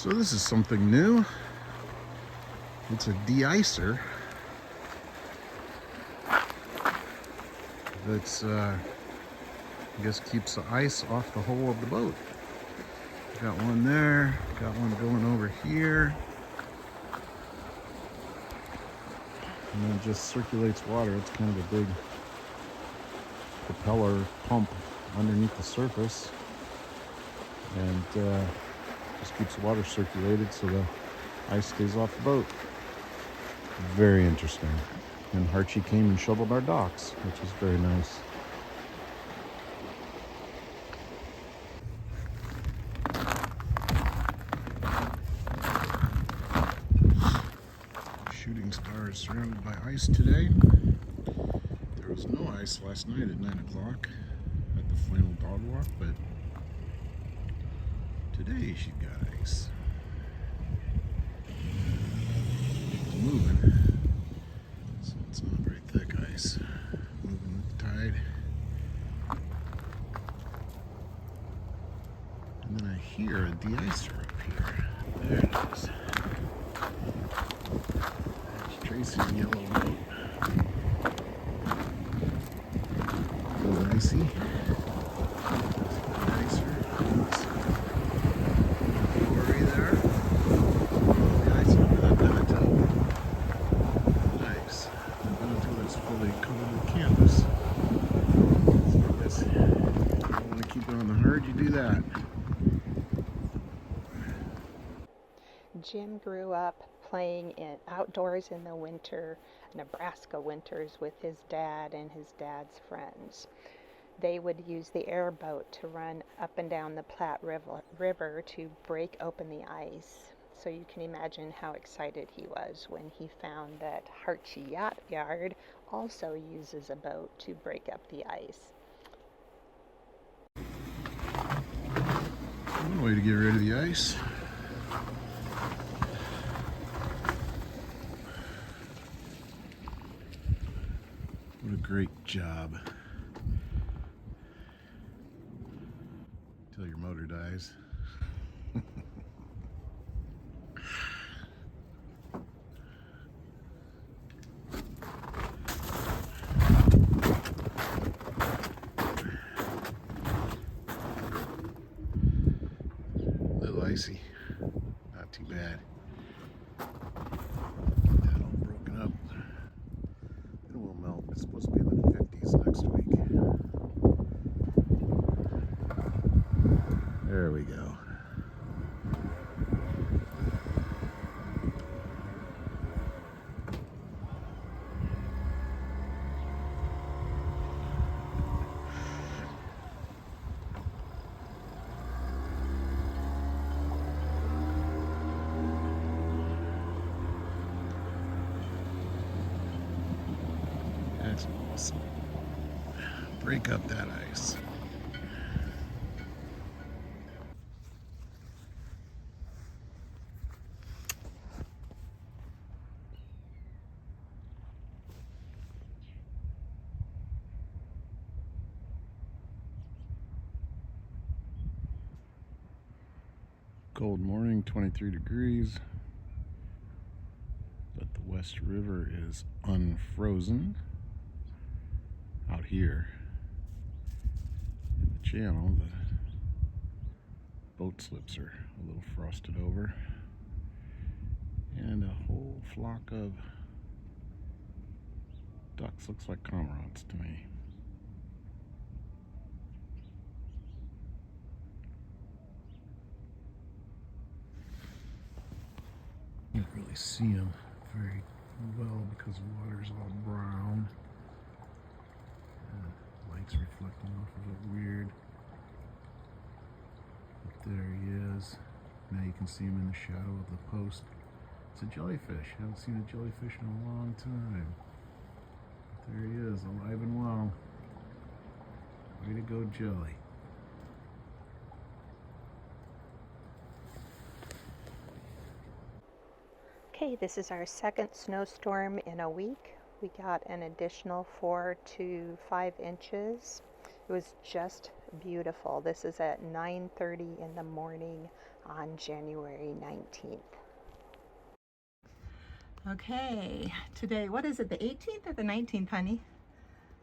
So this is something new. It's a de-icer that's, I guess, keeps the ice off the hull of the boat. Got one there, got one going over here. And then it just circulates water. It's kind of a big propeller pump underneath the surface. And just keeps the water circulated so the ice stays off the boat. Very interesting. And Archie came and shoveled our docks, which is very nice. Shooting star is surrounded by ice today. There was no ice last night at 9 o'clock at the final dog walk, but today she got ice. It's moving, so it's not very thick ice. Moving with the tide. And then I hear a de-icer up here. There it is. There's Tracy's yellow boat. A little icy. Jim grew up playing outdoors in the winter, Nebraska winters, with his dad and his dad's friends. They would use the airboat to run up and down the Platte River to break open the ice. So you can imagine how excited he was when he found that Archie Yacht Yard also uses a boat to break up the ice. One way to get rid of the ice. What a great job. Till your motor dies. A little icy. Not too bad. Get that all broken up. It will melt. It's supposed to be in the 50s next week. There we go. That's awesome. Break up that ice. Cold morning, 23 degrees. But the West River is unfrozen. Out here in the channel, the boat slips are a little frosted over, and a whole flock of ducks. Looks like cormorants to me. Can't really see them very well because the water's all brown. Light's reflecting off of it weird. But there he is. Now you can see him in the shadow of the post. It's a jellyfish. Haven't seen a jellyfish in a long time. But there he is, alive and well. Way to go, Jelly. Okay, this is our second snowstorm in a week. We got an additional 4 to 5 inches. It was just beautiful. This is at 9:30 in the morning on January 19th. Okay, today, what is it, the 18th or the 19th, honey?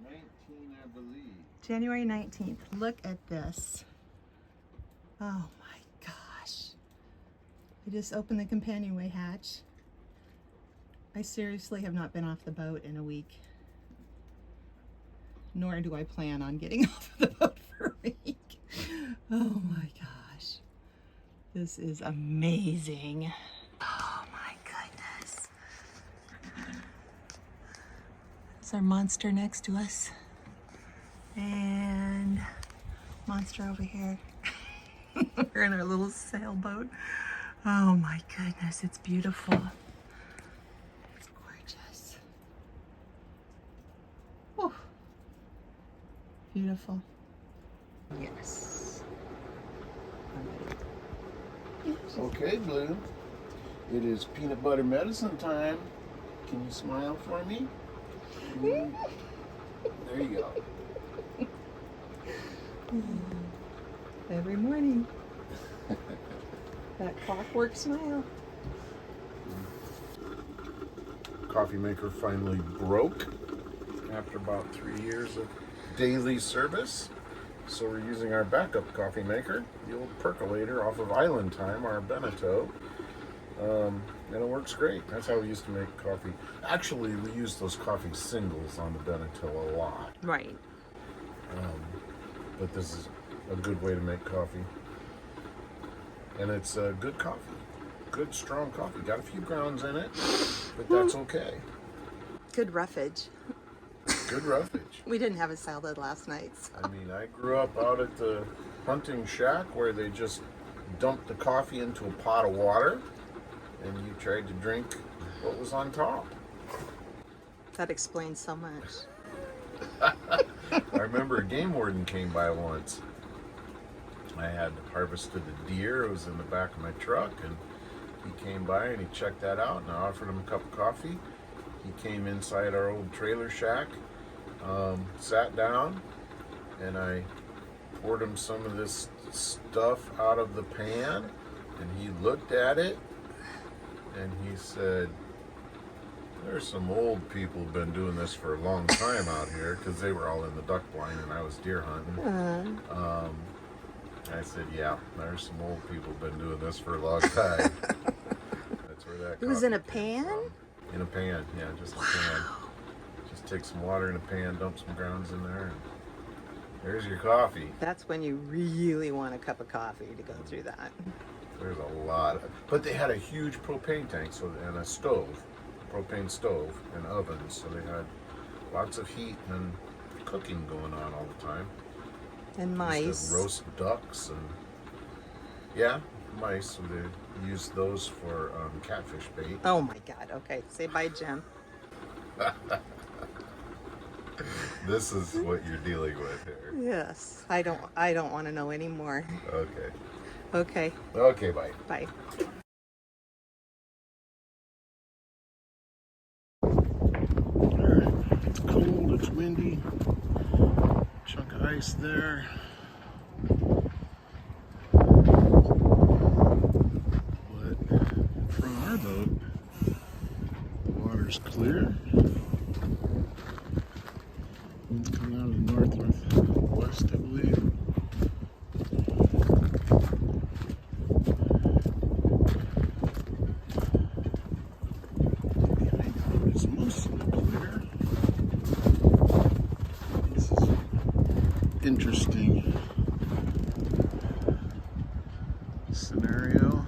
19, I believe. January 19th. Look at this. Oh my gosh. I just opened the companionway hatch. I seriously have not been off the boat in a week. Nor do I plan on getting off the boat for a week. Oh my gosh. This is amazing. Oh my goodness. There's our monster next to us. And monster over here. We're in our little sailboat. Oh my goodness, it's beautiful. It's gorgeous. Oh, beautiful. Yes. Okay, Blue. It is peanut butter medicine time. Can you smile for me? There you go. Every morning. That clockwork smile. Coffee maker finally broke after about 3 years of daily service. So we're using our backup coffee maker, the old percolator off of Island Time, our Beneteau. And it works great. That's how we used to make coffee. Actually, we use those coffee singles on the Beneteau a lot. Right. But this is a good way to make coffee. And it's good coffee. Good, strong coffee. Got a few grounds in it, but that's okay. Good roughage. Good roughage. We didn't have a salad last night. So. I mean, I grew up out at the hunting shack where they just dumped the coffee into a pot of water and you tried to drink what was on top. That explains so much. I remember a game warden came by once. I had harvested a deer. It was in the back of my truck, and he came by and he checked that out, and I offered him a cup of coffee. He came inside our old trailer shack, sat down, and I poured him some of this stuff out of the pan, and he looked at it, and he said, "There's some old people who've been doing this for a long time out here," because they were all in the duck blind and I was deer hunting. I said, "Yeah, there's some old people who've been doing this for a long time." That's where that. It was in a came pan? from. In a pan, yeah, just a pan. Just take some water in a pan, dump some grounds in there, and there's your coffee. That's when you really want a cup of coffee to go through that. There's a lot of, but they had a huge propane tank, and a stove, propane stove, and ovens, so they had lots of heat and cooking going on all the time. And Used mice. to roast ducks and mice. So they used those for catfish bait. Oh my God. Okay. Say bye, Jim. This is what you're dealing with here. Yes. I don't want to know anymore. Okay. Okay. Okay, bye. Bye. Alright. It's cold, it's windy. Chunk of ice there. But from our boat, the water's clear. Wind's coming out of the northwest, I believe. Behind the boat is mostly clear. This is interesting scenario.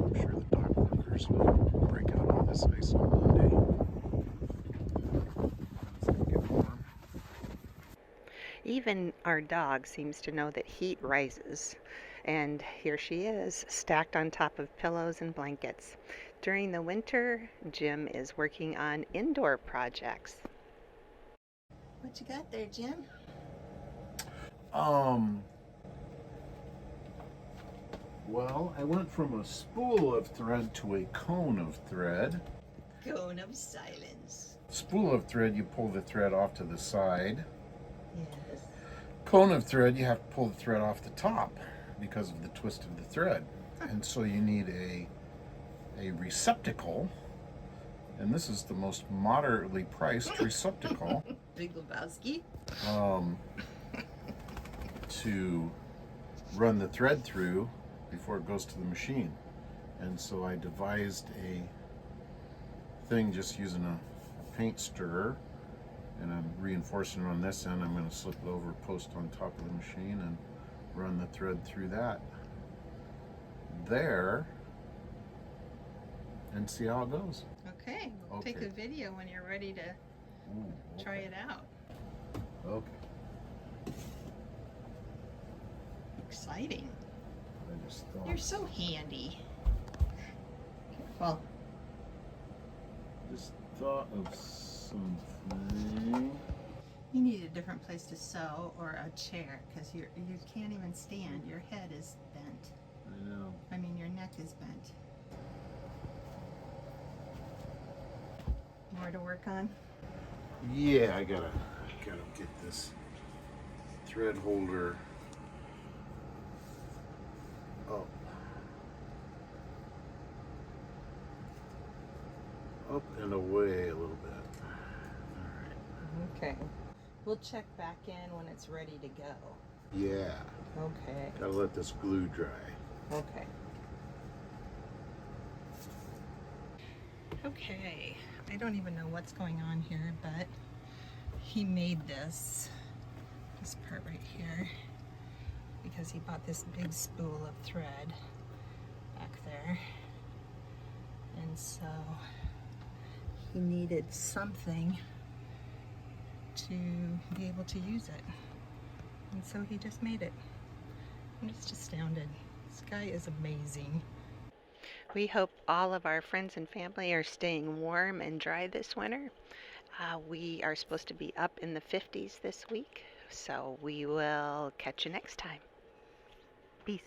I'm sure the dock workers will break out all this ice on Monday. It's gonna get warm. Even our dog seems to know that heat rises. And here she is, stacked on top of pillows and blankets. During the winter, Jim is working on indoor projects. What you got there, Jim? Well, I went from a spool of thread to a cone of thread. Cone of silence. Spool of thread, you pull the thread off to the side. Yes. Cone of thread, you have to pull the thread off the top because of the twist of the thread. And so you need a receptacle. And this is the most moderately priced receptacle. Big Lebowski. To run the thread through before it goes to the machine. And so I devised a thing just using a paint stirrer, and I'm reinforcing it on this end. I'm going to slip it over, post on top of the machine, and run the thread through that there and see how it goes. Okay, we'll take a video when you're ready to try it out. Okay. Exciting. I just thought. You're so handy. Careful. Just thought of something. You need a different place to sew or a chair because you can't even stand. Your head is bent. I know. I mean, your neck is bent. More to work on? Yeah, I gotta get this thread holder up and away a little bit. All right. Okay. We'll check back in when it's ready to go. Yeah. Okay. Gotta let this glue dry. Okay. Okay. I don't even know what's going on here, but he made this part right here because he bought this big spool of thread back there. And so he needed something to be able to use it. And so he just made it. I'm just astounded. This guy is amazing. We hope all of our friends and family are staying warm and dry this winter. We are supposed to be up in the 50s this week, so we will catch you next time. Peace.